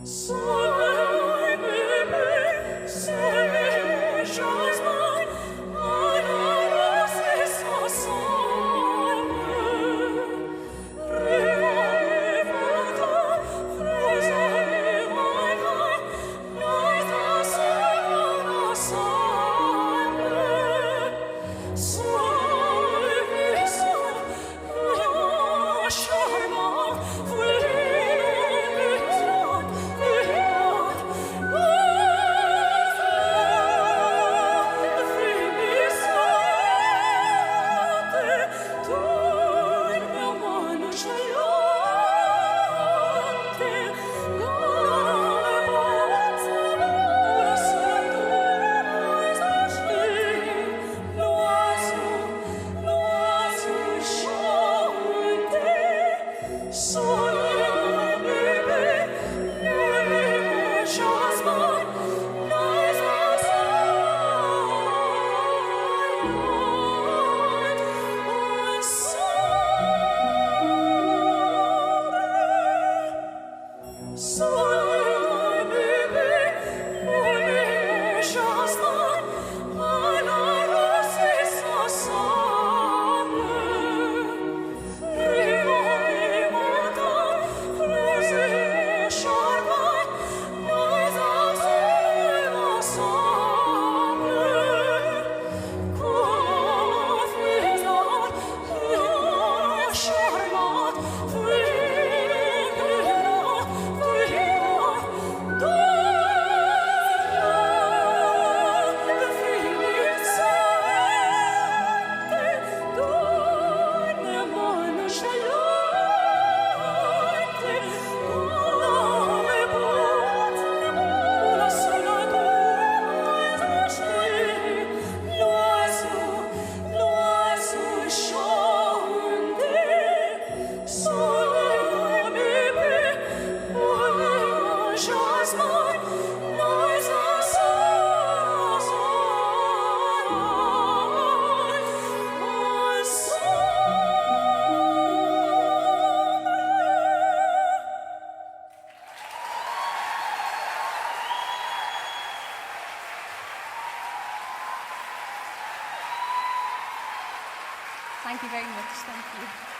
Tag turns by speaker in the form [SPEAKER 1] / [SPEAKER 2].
[SPEAKER 1] Soleil bébé, soleil jasmin, à la rose et sa sable. Rêve-toi, fraiser my life, night as a sable. Soleil bébé, charmant, Soleil bébé, le jasmin, night as Soleil bébé, le jasmin, à la rose et sa sable.
[SPEAKER 2] Thank you very much. Thank you.